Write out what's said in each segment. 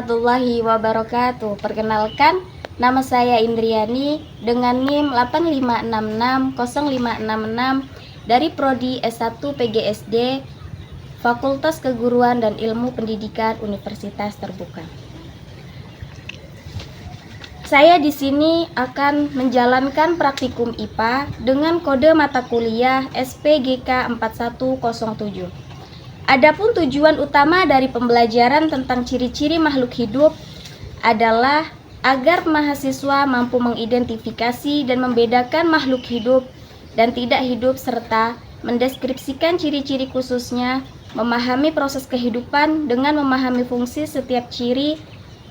warahmatullahi wabarakatuh. Perkenalkan, nama saya Indriani dengan NIM 85660566 dari Prodi S1 PGSD Fakultas Keguruan dan Ilmu Pendidikan Universitas Terbuka. Saya di sini akan menjalankan praktikum IPA dengan kode mata kuliah SPGK 4107. Adapun tujuan utama dari pembelajaran tentang ciri-ciri makhluk hidup adalah agar mahasiswa mampu mengidentifikasi dan membedakan makhluk hidup dan tidak hidup serta mendeskripsikan ciri-ciri khususnya, memahami proses kehidupan dengan memahami fungsi setiap ciri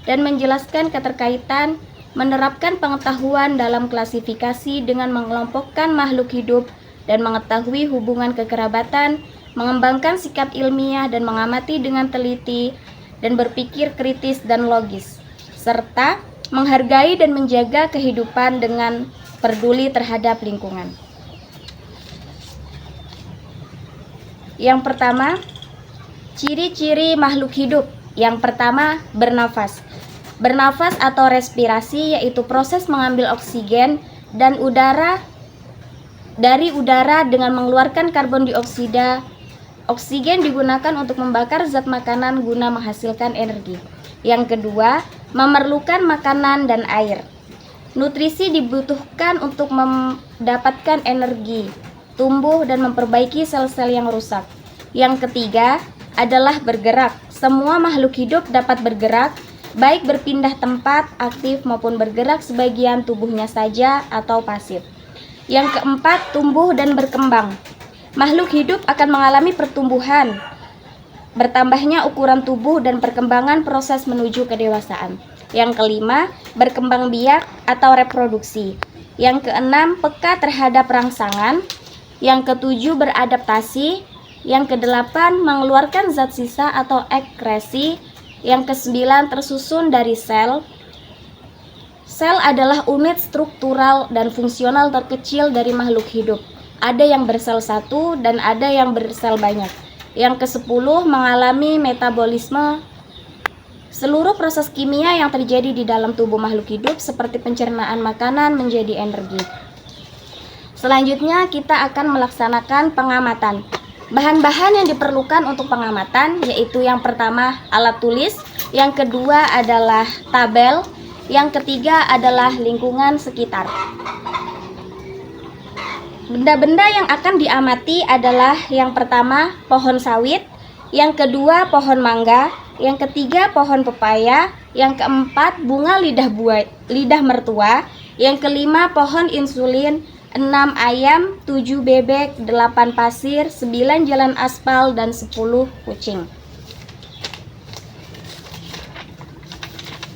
dan menjelaskan keterkaitan, menerapkan pengetahuan dalam klasifikasi dengan mengelompokkan makhluk hidup dan mengetahui hubungan kekerabatan, mengembangkan sikap ilmiah dan mengamati dengan teliti dan berpikir kritis dan logis, serta menghargai dan menjaga kehidupan dengan peduli terhadap lingkungan. Yang pertama, ciri-ciri makhluk hidup. Yang pertama, bernafas. Bernafas atau respirasi yaitu proses mengambil oksigen dan udara dari udara dengan mengeluarkan karbon dioksida. Oksigen digunakan untuk membakar zat makanan guna menghasilkan energi. Yang kedua, memerlukan makanan dan air. Nutrisi dibutuhkan untuk mendapatkan energi, tumbuh dan memperbaiki sel-sel yang rusak. Yang ketiga adalah bergerak. Semua makhluk hidup dapat bergerak, baik berpindah tempat, aktif maupun bergerak sebagian tubuhnya saja atau pasif. Yang keempat, tumbuh dan berkembang. Makhluk hidup akan mengalami pertumbuhan, bertambahnya ukuran tubuh dan perkembangan proses menuju kedewasaan. Yang kelima, berkembang biak atau reproduksi. Yang keenam, peka terhadap rangsangan. Yang ketujuh, beradaptasi. Yang kedelapan, mengeluarkan zat sisa atau ekskresi. Yang kesembilan, tersusun dari sel. Sel adalah unit struktural dan fungsional terkecil dari makhluk hidup. Ada yang bersel satu dan ada yang bersel banyak. Yang ke-10, mengalami metabolisme. Seluruh proses kimia yang terjadi di dalam tubuh makhluk hidup seperti pencernaan makanan menjadi energi. Selanjutnya kita akan melaksanakan pengamatan. Bahan-bahan yang diperlukan untuk pengamatan yaitu yang pertama alat tulis, yang kedua adalah tabel, yang ketiga adalah lingkungan sekitar. Benda-benda yang akan diamati adalah yang pertama pohon sawit, yang kedua pohon mangga, yang ketiga pohon pepaya, yang keempat bunga lidah mertua, yang kelima pohon insulin, 6 ayam, 7 bebek, 8 pasir, 9 jalan aspal, dan 10 kucing.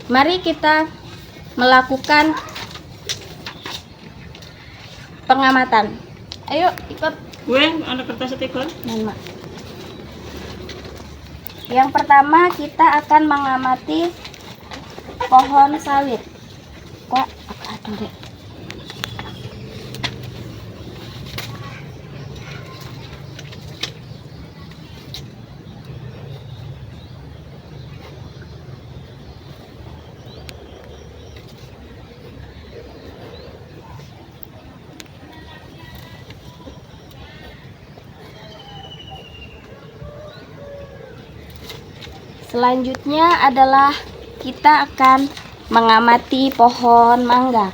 Mari kita melakukan pengamatan. Ayo ikut. Gue ada kertas tikon. Yang pertama kita akan mengamati pohon sawit. Kok aduh deh. Selanjutnya adalah kita akan mengamati pohon mangga.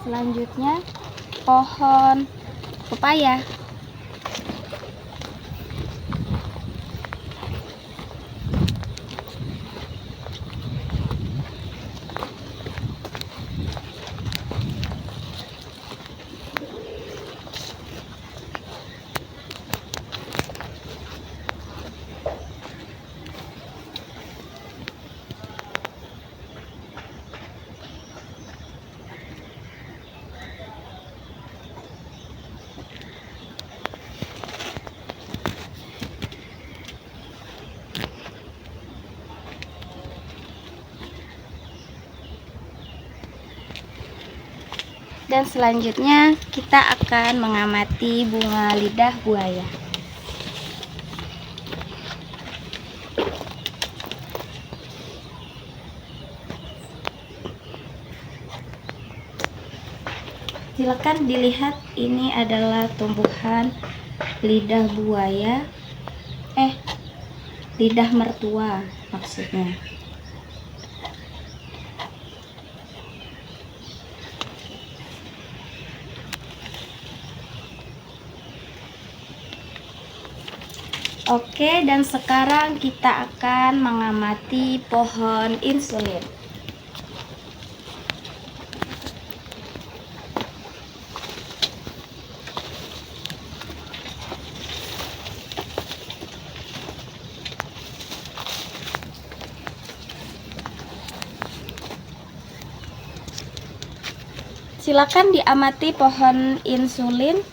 Selanjutnya pohon pepaya. Dan selanjutnya kita akan mengamati bunga lidah buaya. Silakan dilihat, ini adalah tumbuhan lidah buaya, lidah mertua maksudnya. Oke, dan sekarang kita akan mengamati pohon insulin. Silakan diamati pohon insulin.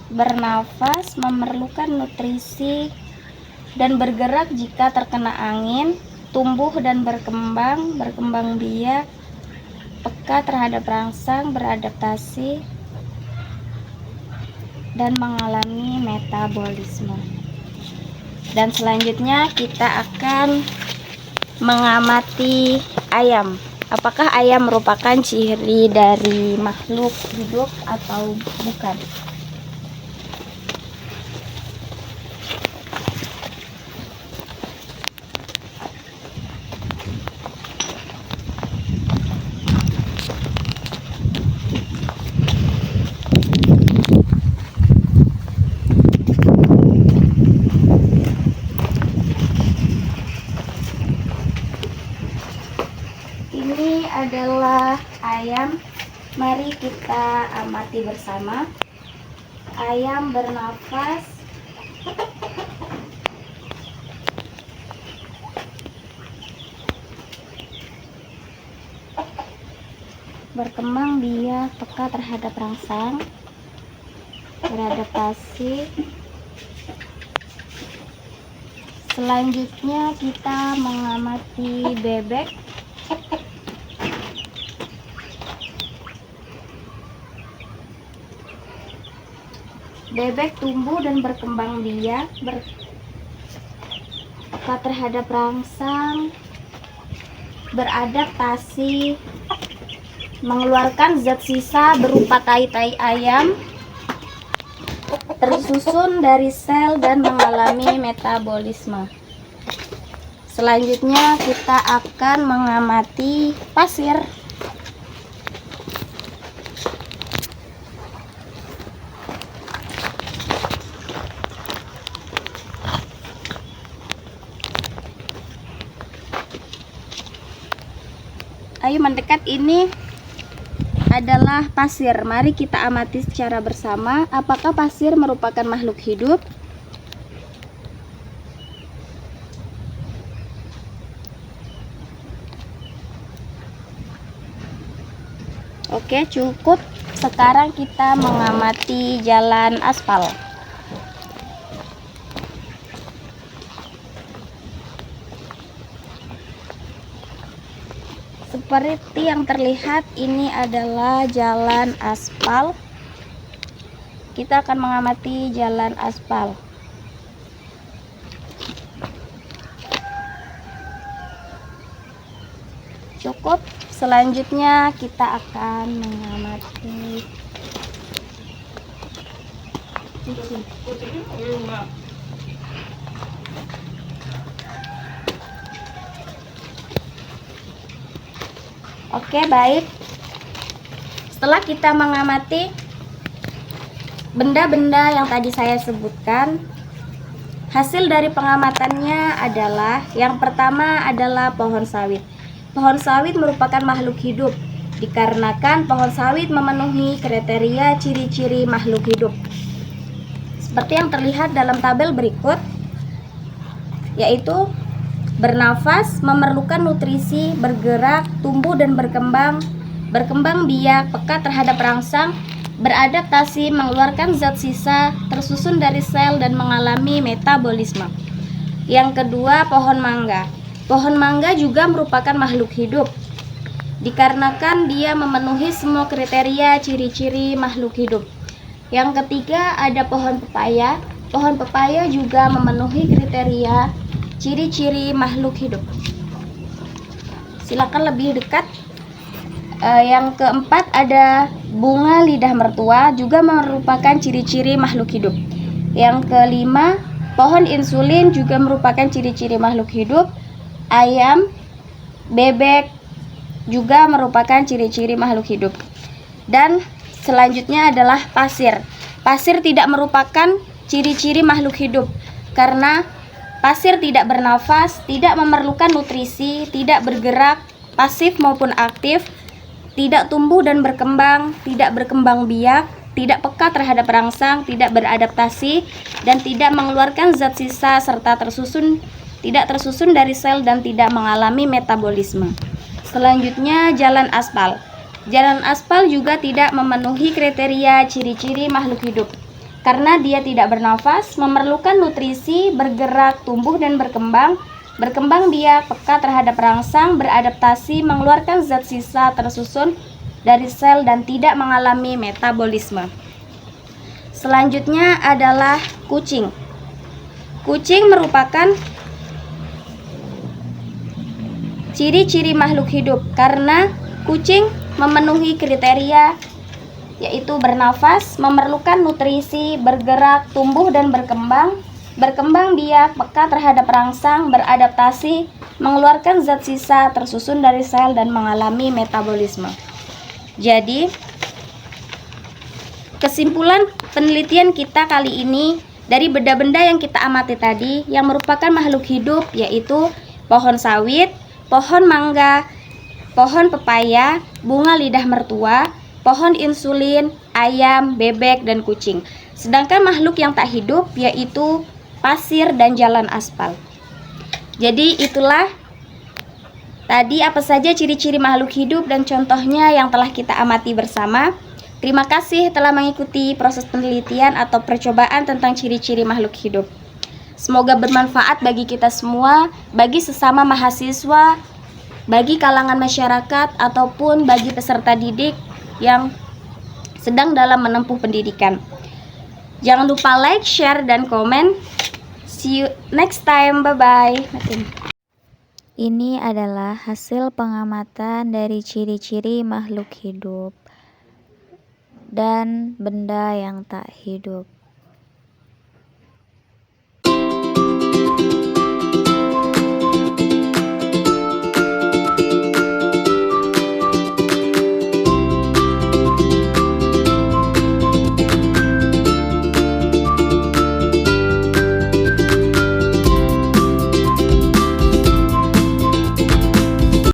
Bernafas, memerlukan nutrisi, dan bergerak jika terkena angin, tumbuh dan berkembang biak, peka terhadap rangsang, beradaptasi, dan mengalami metabolisme. Dan selanjutnya kita akan mengamati ayam. Apakah ayam merupakan ciri dari makhluk hidup atau bukan? Ini adalah ayam. Mari kita amati bersama. Ayam bernafas, berkembang biak, peka terhadap rangsang, beradaptasi. Selanjutnya kita mengamati bebek. Bebek tumbuh dan berkembang biak, peka terhadap rangsang, beradaptasi, mengeluarkan zat sisa berupa tai-tai ayam, tersusun dari sel dan mengalami metabolisme. Selanjutnya kita akan mengamati pasir. Ayo mendekat, ini adalah pasir. Mari kita amati secara bersama. Apakah pasir merupakan makhluk hidup? Oke, cukup. Sekarang kita mengamati jalan aspal. Seperti yang terlihat, ini adalah jalan aspal. Kita akan mengamati jalan aspal. Cukup. Selanjutnya kita akan mengamati Oke, baik. Setelah kita mengamati benda-benda yang tadi saya sebutkan, hasil dari pengamatannya adalah yang pertama adalah pohon sawit. Pohon sawit merupakan makhluk hidup dikarenakan pohon sawit memenuhi kriteria ciri-ciri makhluk hidup. Seperti yang terlihat dalam tabel berikut, yaitu bernafas, memerlukan nutrisi, bergerak, tumbuh dan berkembang biak, peka terhadap rangsang, beradaptasi, mengeluarkan zat sisa, tersusun dari sel dan mengalami metabolisme. Yang kedua, pohon mangga. Pohon mangga juga merupakan makhluk hidup dikarenakan dia memenuhi semua kriteria ciri-ciri makhluk hidup. Yang ketiga ada pohon pepaya. Pohon pepaya juga memenuhi kriteria ciri-ciri makhluk hidup. Silakan lebih dekat. Yang keempat ada bunga lidah mertua, juga merupakan ciri-ciri makhluk hidup. Yang kelima, pohon insulin juga merupakan ciri-ciri makhluk hidup. Ayam, bebek juga merupakan ciri-ciri makhluk hidup. Dan selanjutnya adalah pasir. Pasir tidak merupakan ciri-ciri makhluk hidup karena pasir tidak bernafas, tidak memerlukan nutrisi, tidak bergerak, pasif maupun aktif, tidak tumbuh dan berkembang, tidak berkembang biak, tidak peka terhadap rangsang, tidak beradaptasi, dan tidak mengeluarkan zat sisa serta tidak tersusun dari sel dan tidak mengalami metabolisme. Selanjutnya jalan aspal. Jalan aspal juga tidak memenuhi kriteria ciri-ciri makhluk hidup karena dia tidak bernafas, memerlukan nutrisi, bergerak, tumbuh dan berkembang biak, peka terhadap rangsang, beradaptasi, mengeluarkan zat sisa tersusun dari sel dan tidak mengalami metabolisme. Selanjutnya adalah kucing. Kucing merupakan ciri-ciri makhluk hidup karena kucing memenuhi kriteria yaitu bernafas, memerlukan nutrisi, bergerak, tumbuh dan berkembang biak, peka terhadap rangsang, beradaptasi, mengeluarkan zat sisa tersusun dari sel dan mengalami metabolisme. Jadi, kesimpulan penelitian kita kali ini dari benda-benda yang kita amati tadi yang merupakan makhluk hidup yaitu pohon sawit, pohon mangga, pohon pepaya, bunga lidah mertua, pohon insulin, ayam, bebek, dan kucing. Sedangkan makhluk yang tak hidup yaitu pasir dan jalan aspal. Jadi itulah tadi apa saja ciri-ciri makhluk hidup dan contohnya yang telah kita amati bersama. Terima kasih telah mengikuti proses penelitian atau percobaan tentang ciri-ciri makhluk hidup. Semoga bermanfaat bagi kita semua, bagi sesama mahasiswa, bagi kalangan masyarakat, ataupun bagi peserta didik yang sedang dalam menempuh pendidikan. Jangan lupa like, share, dan komen. See you next time. Bye-bye. Ini adalah hasil pengamatan dari ciri-ciri makhluk hidup dan benda yang tak hidup.